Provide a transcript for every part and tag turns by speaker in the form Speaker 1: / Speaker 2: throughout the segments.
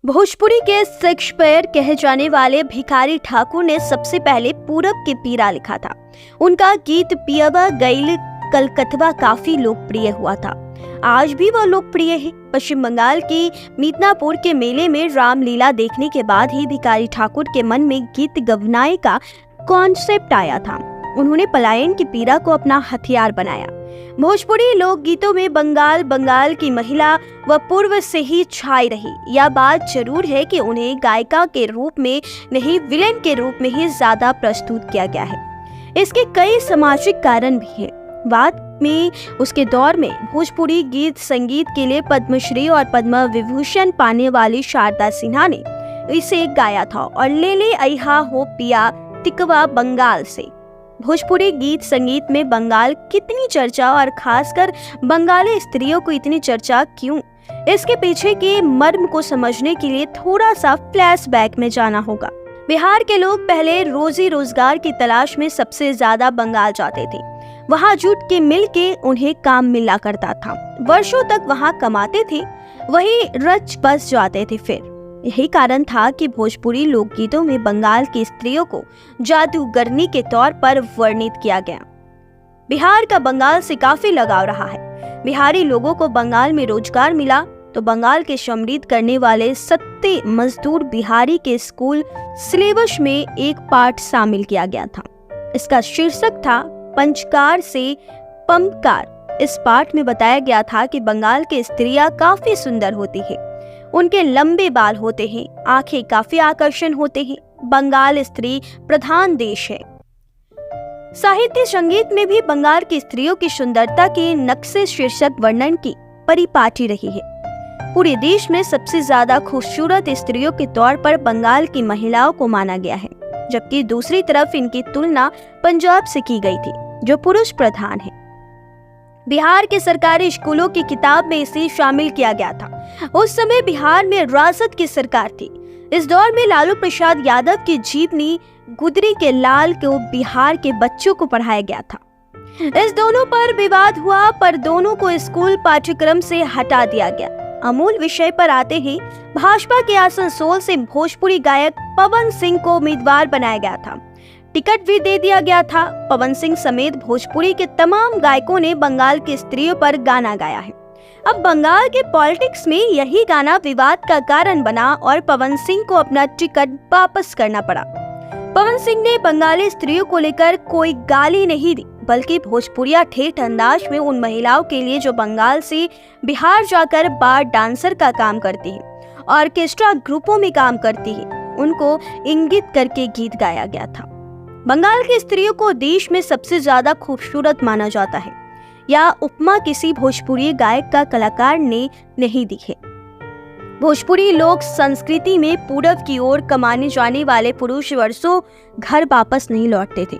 Speaker 1: भोजपुरी के शेक्सपियर कहे जाने वाले भिखारी ठाकुर ने सबसे पहले पूरब के पीरा लिखा था। उनका गीत पियवा गईल कलकतवा काफी लोकप्रिय हुआ था। आज भी वह लोकप्रिय है। पश्चिम बंगाल की मिदनापुर के मेले में रामलीला देखने के बाद ही भिखारी ठाकुर के मन में गीत गवनाए का कॉन्सेप्ट आया था। उन्होंने पलायन की पीड़ा को अपना हथियार बनाया। भोजपुरी लोकगीतों में बंगाल की महिला व पूर्व से ही छाई रही। यह बात जरूर है कि उन्हें गायिका के रूप में नहीं, विलेन के रूप में ही ज्यादा प्रस्तुत किया गया है। इसके कई सामाजिक कारण भी है। बाद में उसके दौर में भोजपुरी गीत संगीत के लिए पद्मश्री और पद्म विभूषण पाने वाली शारदा सिन्हा ने इसे गाया था और ले ले अहा हो पिया तिकवा बंगाल से। भोजपुरी गीत संगीत में बंगाल कितनी चर्चा और खासकर बंगाली स्त्रियों को इतनी चर्चा क्यों? इसके पीछे के मर्म को समझने के लिए थोड़ा सा फ्लैशबैक में जाना होगा। बिहार के लोग पहले रोजी रोजगार की तलाश में सबसे ज्यादा बंगाल जाते थे। वहाँ जूट के मिल के उन्हें काम मिला करता था। वर्षों तक वहाँ कमाते थे, वही रच बस जाते थे। फिर यही कारण था कि भोजपुरी लोकगीतों में बंगाल की स्त्रियों को जादूगरनी के तौर पर वर्णित किया गया। बिहार का बंगाल से काफी लगाव रहा है। बिहारी लोगों को बंगाल में रोजगार मिला तो बंगाल के समृद्ध करने वाले सत्ते मजदूर बिहारी के स्कूल सिलेबस में एक पाठ शामिल किया गया था। इसका शीर्षक था पंचकार से पमकार। इस पाठ में बताया गया था कि बंगाल की स्त्रियां काफी सुंदर होती है, उनके लंबे बाल होते हैं, आंखें काफी आकर्षण होते हैं। बंगाल स्त्री प्रधान देश है। साहित्य संगीत में भी बंगाल की स्त्रियों की सुंदरता के नक्शे शीर्षक वर्णन की परिपाटी रही है। पूरे देश में सबसे ज्यादा खूबसूरत स्त्रियों के तौर पर बंगाल की महिलाओं को माना गया है, जबकि दूसरी तरफ इनकी तुलना पंजाब से की गई थी जो पुरुष प्रधान है। बिहार के सरकारी स्कूलों की किताब में इसे शामिल किया गया था। उस समय बिहार में राजद की सरकार थी। इस दौर में लालू प्रसाद यादव की जीवनी गुदरी के लाल को बिहार के बच्चों को पढ़ाया गया था। इस दोनों पर विवाद हुआ, पर दोनों को स्कूल पाठ्यक्रम से हटा दिया गया। अमूल विषय पर आते ही भाजपा के आसनसोल से भोजपुरी गायक पवन सिंह को उम्मीदवार बनाया गया था। टिकट भी दे दिया गया था। पवन सिंह समेत भोजपुरी के तमाम गायकों ने बंगाल की स्त्रियों पर गाना गाया है। अब बंगाल के पॉलिटिक्स में यही गाना विवाद का कारण बना और पवन सिंह को अपना टिकट वापस करना पड़ा। पवन सिंह ने बंगाली स्त्रियों को लेकर कोई गाली नहीं दी, बल्कि भोजपुरिया ठेठ अंदाज में उन महिलाओं के लिए जो बंगाल से बिहार जाकर बार डांसर का काम करती है, ऑर्केस्ट्रा ग्रुपों में काम करती है, उनको इंगित करके गीत गाया गया था। बंगाल की स्त्रियों को देश में सबसे ज्यादा खूबसूरत माना जाता है। या उपमा किसी भोजपुरी गायक का कलाकार ने नहीं दी है। भोजपुरी लोक संस्कृति में पूरब की ओर कमाने जाने वाले पुरुष वर्षों घर वापस नहीं लौटते थे।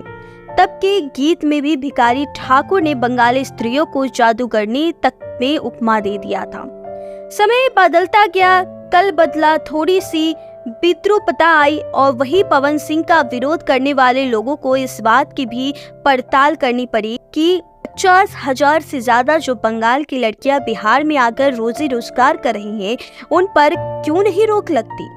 Speaker 1: तब के गीत में भी भिखारी ठाकुर ने बंगाली स्त्रियों को जादूगरनी तक में उपमा दे दिया था। समय बदलता गया, कल बदला, थोड़ी सी विद्रूपता आई और वही पवन सिंह का विरोध करने वाले लोगों को इस बात की भी पड़ताल करनी पड़ी कि 50,000 से ज्यादा जो बंगाल की लड़कियां बिहार में आकर रोजी रोजगार कर रही हैं, उन पर क्यों नहीं रोक लगती।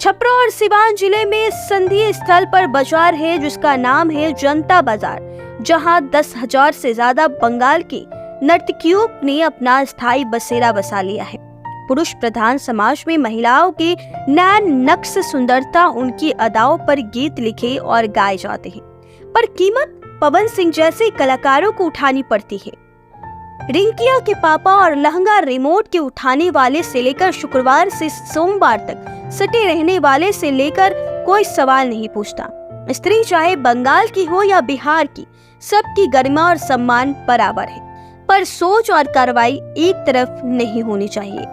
Speaker 1: छपरा और सिवान जिले में संधि स्थल पर बाजार है जिसका नाम है जनता बाजार, जहां 10,000 से ज्यादा बंगाल की नर्तकियों ने अपना स्थायी बसेरा बसा लिया है। पुरुष प्रधान समाज में महिलाओं के नैन नक्श सुंदरता, उनकी अदाओं पर गीत लिखे और गाए जाते हैं, पर कीमत पवन सिंह जैसे कलाकारों को उठानी पड़ती है। रिंकिया के पापा और लहंगा रिमोट के उठाने वाले से लेकर शुक्रवार से सोमवार तक सटे रहने वाले से लेकर कोई सवाल नहीं पूछता। स्त्री चाहे बंगाल की हो या बिहार की, सबकी गरिमा और सम्मान बराबर है, पर सोच और कार्रवाई एक तरफ नहीं होनी चाहिए।